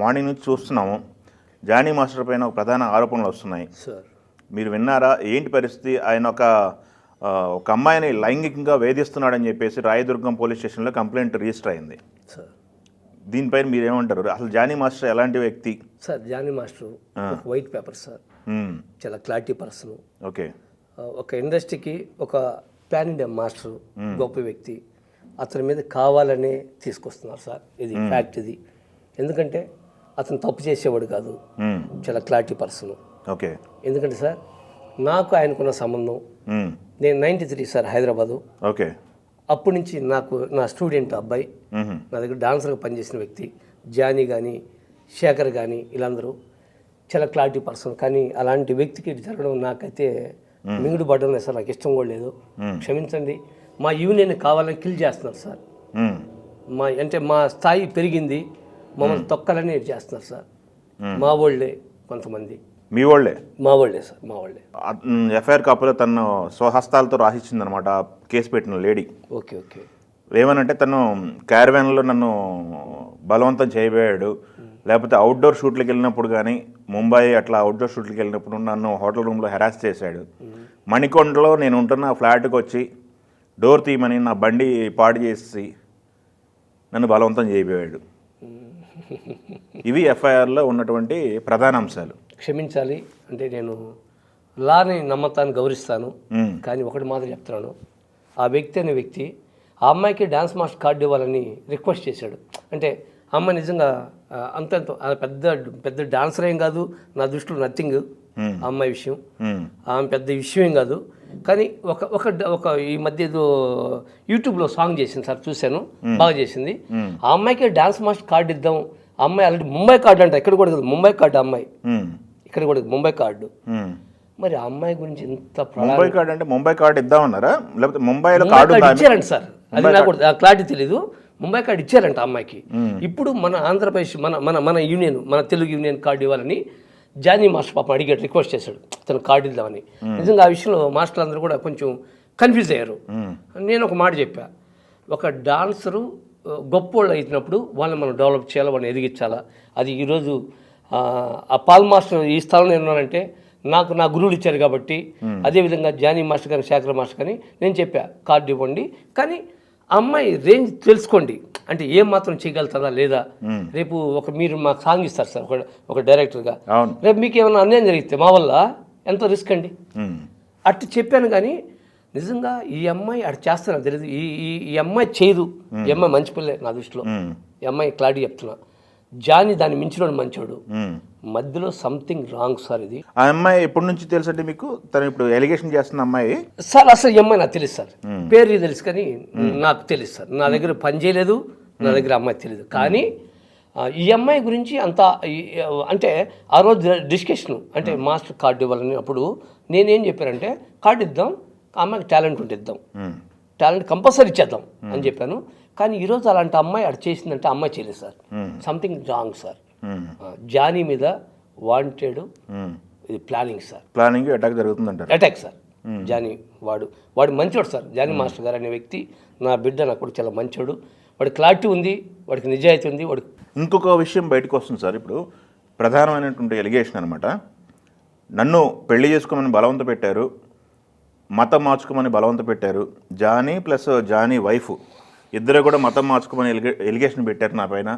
Morning నుంచి చూస్తున్నాము. Johnny master పైన ఒక ప్రధాన ఆరోపణలు వస్తున్నాయి సార్. మీరు విన్నారా? ఏంటి పరిస్థితి? ఆయన ఒక అమ్మాయిని లైంగికంగా వేధిస్తున్నాడని చెప్పేసి రాయదుర్గం పోలీస్ స్టేషన్లో కంప్లైంట్ రిజిస్టర్ అయింది సార్. దీనిపైన మీరు ఏమంటారు? అసలు జానీ మాస్టర్ ఎలాంటి వ్యక్తి? సార్, జానీ మాస్టర్ ఒక వైట్ పేపర్ సార్. చాలా క్లారిటీ పర్సన్. ఓకే. ఒక ఇండస్ట్రీకి ఒక ప్యాన్ ఇండియా మాస్టర్, గొప్ప వ్యక్తి. అతని మీద కావాలనే తీసుకొస్తున్నారు సార్. ఇది ఫ్యాక్ట్. ఇది ఎందుకంటే అతను తప్పు చేసేవాడు కాదు, చాలా క్లారిటీ పర్సన్. ఓకే. ఎందుకంటే సార్, నాకు ఆయనకున్న సంబంధం, నేను 93 సార్ హైదరాబాదు. ఓకే. అప్పటి నుంచి నాకు నా స్టూడెంట్ అబ్బాయి నా దగ్గర డాన్సర్గా పనిచేసిన వ్యక్తి జానీ కానీ శేఖర్ కానీ వీళ్ళందరూ చాలా క్లారిటీ పర్సన్. కానీ అలాంటి వ్యక్తికి ఇది జరగడం నాకైతే మింగుడు పడడం లేదు సార్. నాకు ఇష్టం కూడా లేదు. క్షమించండి. మా యూనియన్ కావాలని కిల్ చేస్తున్నారు సార్. మా స్థాయి పెరిగింది, మమ్మల్ని తొక్కాలని చేస్తున్నారు సార్. మా వాళ్ళే కొంతమంది. మీ వాళ్ళే? మా వాళ్ళే సార్, మా వాళ్ళే. ఎఫ్ఐఆర్ కాపీలో తను స్వహస్తాలతో రాసిచ్చిందనమాట కేసు పెట్టిన లేడీ. ఓకే. ఓకే. ఏమనంటే తను క్యారవాన్లో నన్ను బలవంతం చేయబోయాడు, లేకపోతే అవుట్డోర్ షూట్లకు వెళ్ళినప్పుడు కానీ ముంబై అట్లా అవుట్డోర్ షూట్లకు వెళ్ళినప్పుడు నన్ను హోటల్ రూమ్లో హెరాస్ చేశాడు. మణికొండలో నేను ఉంటున్న ఫ్లాట్కి వచ్చి డోర్ తీయమని నా బండి పాడు చేసి నన్ను బలవంతం చేయబోయాడు. ఇవి ఎఫ్ఐఆర్లో ఉన్నటువంటి ప్రధాన అంశాలు. క్షమించాలి. అంటే నేను లాని నమ్మతాన్ని గౌరవిస్తాను, కానీ ఒకటి మాత్రం చెప్తున్నాను. ఆ వ్యక్తి అనే వ్యక్తి ఆ అమ్మాయికి డ్యాన్స్ మాస్టర్ కార్డు ఇవ్వాలని రిక్వెస్ట్ చేశాడు. అంటే అమ్మాయి నిజంగా అంత పెద్ద పెద్ద డాన్సర్ ఏం కాదు నా దృష్టిలో, నథింగ్ ఆ అమ్మాయి విషయం. ఆమె పెద్ద విషయం ఏం కాదు. కానీ ఒక ఈ మధ్య ఏదో యూట్యూబ్లో సాంగ్ చేసింది సార్, చూశాను, బాగా చేసింది. ఆ అమ్మాయికి డాన్స్ మాస్టర్ కార్డు ఇద్దాం. ఆ అమ్మాయి ఆల్రెడీ ముంబై కార్డు అంట, ఇక్కడ కూడా ముంబై కార్డు అమ్మాయి, ఇక్కడ కూడా ముంబై కార్డు. మరి ఆ అమ్మాయి గురించి ఇంత ముంబై కార్డు అంటే ముంబై కార్డు ఇద్దామన్నారా, లేకపోతే ముంబైలో కార్డు ఇచ్చారంట సార్? అది నాకు క్లారిటీ తెలీదు. ముంబై కార్డు ఇచ్చారంట అమ్మాయికి. ఇప్పుడు మన ఆంధ్రప్రదేశ్ మన యూనియన్, మన తెలుగు యూనియన్ కార్డు ఇవ్వాలని జానీ మాస్టర్ పాపం అడిగాడు, రిక్వెస్ట్ చేశాడు తను కార్డు ఇద్దామని. నిజంగా ఆ విషయంలో మాస్టర్లు అందరూ కూడా కొంచెం కన్ఫ్యూజ్ అయ్యారు. నేను ఒక మాట చెప్పా, ఒక డాన్సరు గొప్పోళ్ళు అయినప్పుడు వాళ్ళని మనం డెవలప్ చేయాలి, వాళ్ళని ఎదిగించాలా. అది ఈరోజు ఆ పాల్ మాస్టర్ ఈ స్థలంలో ఉన్నానంటే నాకు నా గురువులు ఇచ్చారు కాబట్టి, అదేవిధంగా జానీ మాస్టర్ కానీ శేఖర్ మాస్టర్ కానీ నేను చెప్పా కార్డు ఇవ్వండి, కానీ అమ్మాయి రేంజ్ తెలుసుకోండి, అంటే ఏం మాత్రం చేయగలుగుతుందా లేదా. రేపు మీరు మాకు సాంగ్ ఇస్తారు సార్ ఒక డైరెక్టర్గా, రేపు మీకు ఏమైనా అన్యాయం జరిగితే మా వల్ల ఎంతో రిస్క్ అండి. అట్టు చెప్పాను. కానీ నిజంగా ఈ అమ్మాయి అటు చేస్తాను తెలియదు. ఈ అమ్మాయి చేయదు. ఈ అమ్మాయి మంచి పిల్లే నా దృష్టిలో. ఈ అమ్మాయి క్లారిటీ చెప్తున్నా. జానీ దాన్ని మించినోడు మంచోడు, మధ్యలో సంథింగ్ రాంగ్ సార్. ఇది ఆ అమ్మాయి ఎప్పటి నుంచి తెలుసు అంటే మీకు? తను ఇప్పుడు ఎలిగేషన్ చేస్తున్న అమ్మాయి సార్. అసలు ఈ అమ్మాయి నాకు తెలుసు సార్, పేరు తెలుసు కానీ నాకు తెలుసు సార్. నా దగ్గర పని చేయలేదు, నా దగ్గర అమ్మాయి తెలియదు. కానీ ఈ అమ్మాయి గురించి అంత అంటే ఆ రోజు డిస్కషన్ అంటే మాస్టర్ కార్డు ఇవ్వాలని, అప్పుడు నేనేం చెప్పానంటే కార్డు ఇద్దాం, అమ్మాయికి టాలెంట్ ఉంటే ఇద్దాం, టాలెంట్ కంపల్సరీ ఇచ్చేద్దాం అని చెప్పాను. కానీ ఈరోజు అలాంటి అమ్మాయి అటు చేసిందంటే అమ్మాయి చేయలేదు sir, something wrong sir. Johnny మీద వాంటెడ్, ఇది ప్లానింగ్ సార్. ప్లానింగ్ అటాక్ జరుగుతుందంట. Attack sir. జానీ వాడు మంచోడు సార్. జానీ మాస్టర్ గారు అనే వ్యక్తి నా బిడ్డ, నాకు కూడా చాలా మంచోడు. వాడి క్లారిటీ ఉంది, వాడికి నిజాయితీ ఉంది. వాడికి ఇంకొక విషయం బయటకు వస్తుంది సార్. ఇప్పుడు ప్రధానమైనటువంటి ఎలిగేషన్ అనమాట, నన్ను పెళ్లి చేసుకోమని బలవంత పెట్టారు, మతం మార్చుకోమని బలవంత పెట్టారు. జానీ ప్లస్ జానీ వైఫ్ ఇద్దరు కూడా మతం మార్చుకోమని ఎలిగేషన్ పెట్టారు నా పైన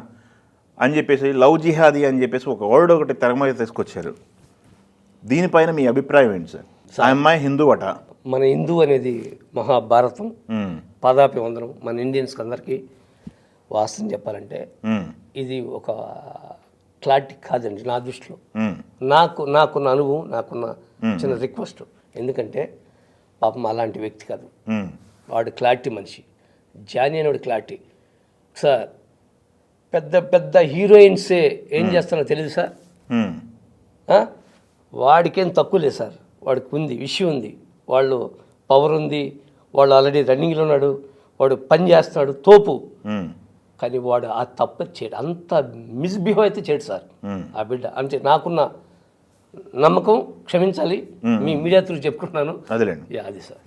అని చెప్పేసి, లవ్ జిహాదీ అని చెప్పేసి ఒక వర్డ్ ఒకటి తెర మీద తీసుకొచ్చారు. దీనిపైన మీ అభిప్రాయం ఏంటి సార్? ఆ అమ్మాయి హిందూ అట. మన హిందూ అనేది మహాభారతం, పాదాపి వందనం. మన ఇండియన్స్కి అందరికీ వాస్తవం చెప్పాలంటే ఇది ఒక క్లారిటీ కాదండి నా దృష్టిలో. నాకున్న అనుభవం, నాకున్న చిన్న రిక్వెస్ట్. ఎందుకంటే పాపం అలాంటి వ్యక్తి కాదు, వాడు క్లారిటీ మనిషి. జానీ అనేవాడు క్లారిటీ సార్. పెద్ద పెద్ద హీరోయిన్సే ఏం చేస్తారో తెలియదు సార్. వాడికేం తక్కువ లేదు సార్, వాడికి ఉంది, విషయం ఉంది, వాళ్ళు పవర్ ఉంది, వాళ్ళు ఆల్రెడీ రన్నింగ్లో ఉన్నాడు, వాడు పని చేస్తున్నాడు, తోపు. కానీ వాడు ఆ తప్ప చేయడు, అంత మిస్బిహేవ్ అయితే చేయడు సార్ ఆ బిడ్డ. అంటే నాకున్న నమ్మకం, క్షమించాలి, మీ మీడియా త్రూ చెప్పుకుంటున్నాను. అదేలేండి. అది సార్.